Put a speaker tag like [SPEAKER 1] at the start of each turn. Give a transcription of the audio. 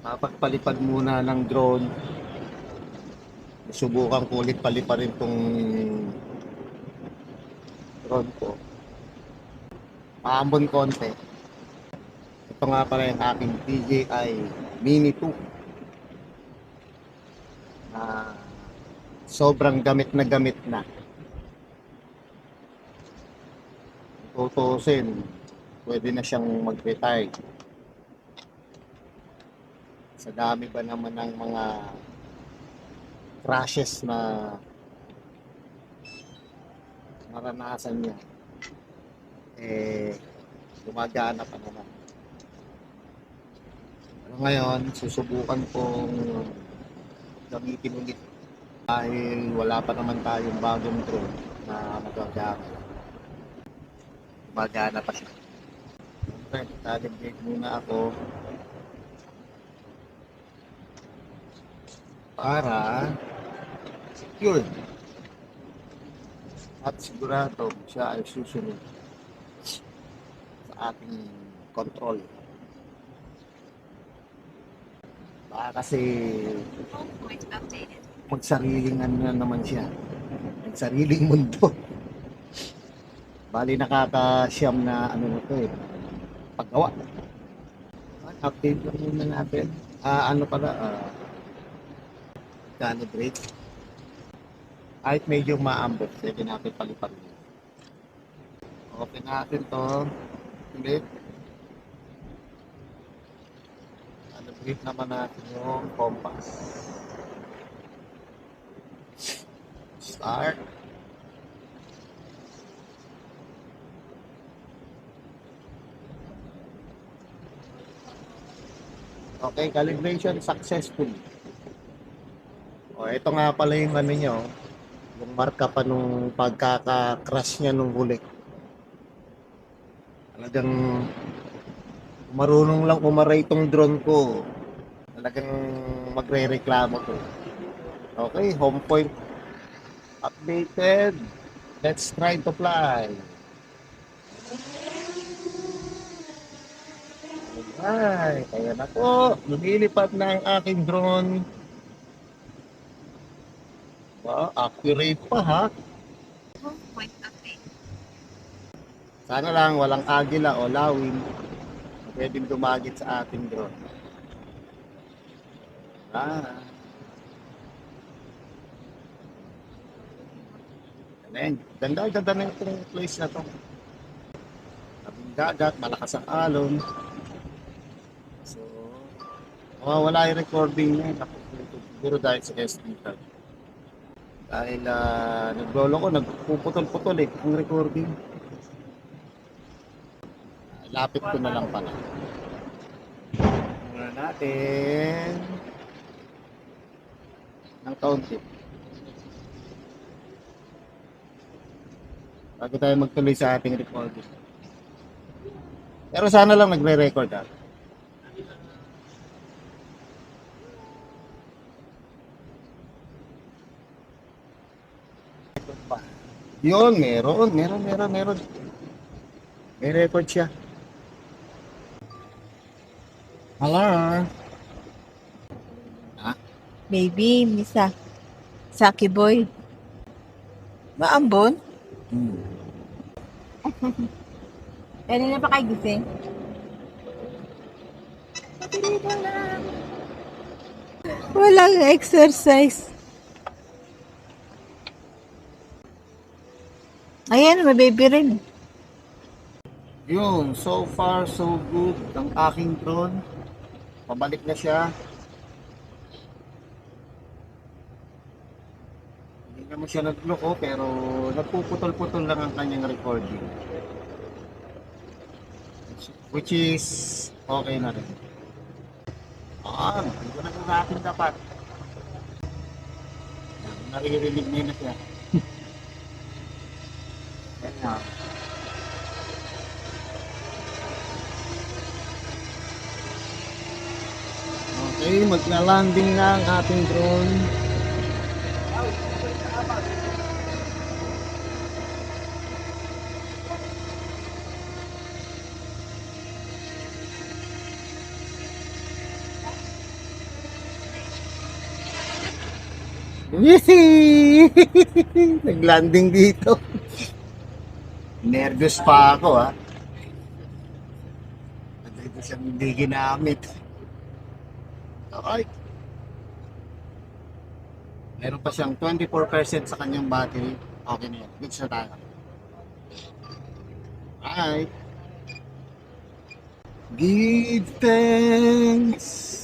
[SPEAKER 1] Mapagpalipad muna ng drone. Subukan ko ulit paliparin tong drone ko. Maambon konti. Ito nga pala yung aking DJI Mini 2 na sobrang gamit na. Tutusin, pwede na siyang mag-retire. Sa dami ba naman ng mga crashes na naranasan niya, gumagana pa naman. Pero ngayon, susubukan kong gamitin ulit dahil wala pa naman tayong bagong drone na magagamit. Gumagana pa siya. Okay, talimig muna ako para secure at sigurado siya ay susunod sa ating control. Baka kasi magsariling ano na naman siya, magsariling mundo. Bali nakaka-siyam na ano na to paggawa. Update lang muna natin. Ano pala, calibrate. Kahit medyo maambot, pwede natin palipan. Open natin to ulit. Calibrate naman natin yung compass. Start. Okay, calibration successful. O, ito nga pala yung ano nyo, yung marka pa nung pagkaka-crash niya nung huli. Talagang marunong lang umaray itong drone ko. Talagang magre-reklamo to. Okay, home point updated. Let's try to fly. Alright, kaya na po. Lumilipad na ang aking drone. Wow, accurate pa ha. Sana lang walang agila o lawin na pwedeng dumagit sa ating drone. Ganda na itong place na to. Tabing dagat, malakas ang alon. So, mawawala yung recording niya. Siguro dahil sa SD card. Dahil naglolo ko, nagpuputol-putol ang recording. Lapit ko na lang pala. Muna natin ng kaunti. Bago tayo magtuloy sa ating recording. Pero sana lang nagre-record ha. Yun, meron. May record siya. Hello. Ha?
[SPEAKER 2] Baby, Misa. Saki boy. Maambon? Kanina pa kayo gising? Walang exercise. Ayan, may baby rin.
[SPEAKER 1] Yun, so far so good ang aking drone. Pabalik na siya. Hindi naman siya nagloko pero nagpuputol-putol lang ang kanyang recording. Which is okay na rin. Hindi ko na natin dapat. Naririnig niya na siya. Ayan. Okay, magla-landing na ang ating drone. Nag-landing dito. Nervous pa ako ha. Dito siya hindi ginamit. Okay. Meron pa siyang 24% sa kanyang battery. Okay na yan. Goods na tayo. Alright. Give thanks